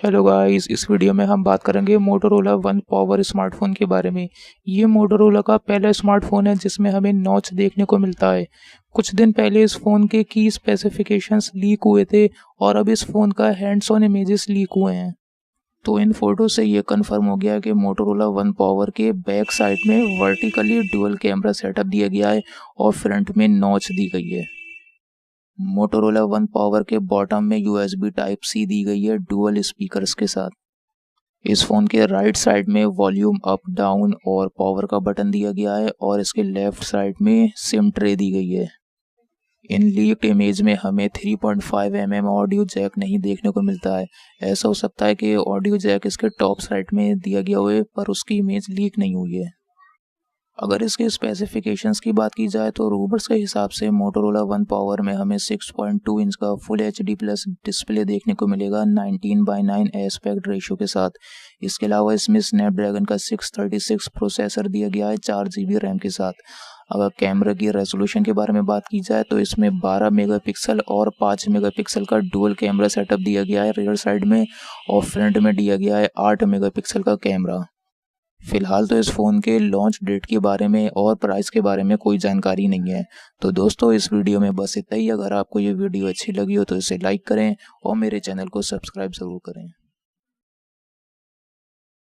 Hello guys, इस video में हम बात करेंगे मोटोरोला वन पावर स्मार्टफोन के बारे में। ये मोटोरोला का पहला स्मार्टफोन है जिसमें हमें नॉच देखने को मिलता है। कुछ दिन पहले इस फ़ोन के की स्पेसिफिकेशंस लीक हुए थे और अब इस फ़ोन का हैंड्स-ऑन इमेजेस लीक हुए हैं। तो इन फोटो से ये कंफर्म हो गया कि मोटोरोला वन पावर के बैक साइड में वर्टिकली डुअल कैमरा सेटअप दिया गया है और फ्रंट में नॉच दी गई है। मोटोरोला वन पावर के बॉटम में USB टाइप सी दी गई है डुअल स्पीकर्स के साथ। इस फ़ोन के राइट साइड में वॉल्यूम अप डाउन और पावर का बटन दिया गया है और इसके लेफ्ट साइड में सिम ट्रे दी गई है। इन लीक्ड इमेज में हमें 3.5 mm ऑडियो जैक नहीं देखने को मिलता है। ऐसा हो सकता है कि ऑडियो जैक इसके टॉप साइड में दिया गया हो पर उसकी इमेज लीक नहीं हुई है। अगर इसके स्पेसिफिकेशंस की बात की जाए तो रूमर्स के हिसाब से मोटोरोला वन पावर में हमें 6.2 इंच का फुल HD प्लस डिस्प्ले देखने को मिलेगा 19:9 एस्पेक्ट रेशियो के साथ। इसके अलावा इसमें स्नैपड्रैगन का 636 प्रोसेसर दिया गया है 4 GB रैम के साथ। अगर कैमरा की रेजोल्यूशन के बारे में बात की जाए तो इसमें 12 मेगापिक्सल और 5 मेगापिक्सल का डुअल कैमरा सेटअप दिया गया है रियर साइड में और फ्रंट में दिया गया है 8 मेगापिक्सल का कैमरा। फिलहाल तो इस फ़ोन के लॉन्च डेट के बारे में और प्राइस के बारे में कोई जानकारी नहीं है। तो दोस्तों, इस वीडियो में बस इतना ही। अगर आपको ये वीडियो अच्छी लगी हो तो इसे लाइक करें और मेरे चैनल को सब्सक्राइब ज़रूर करें।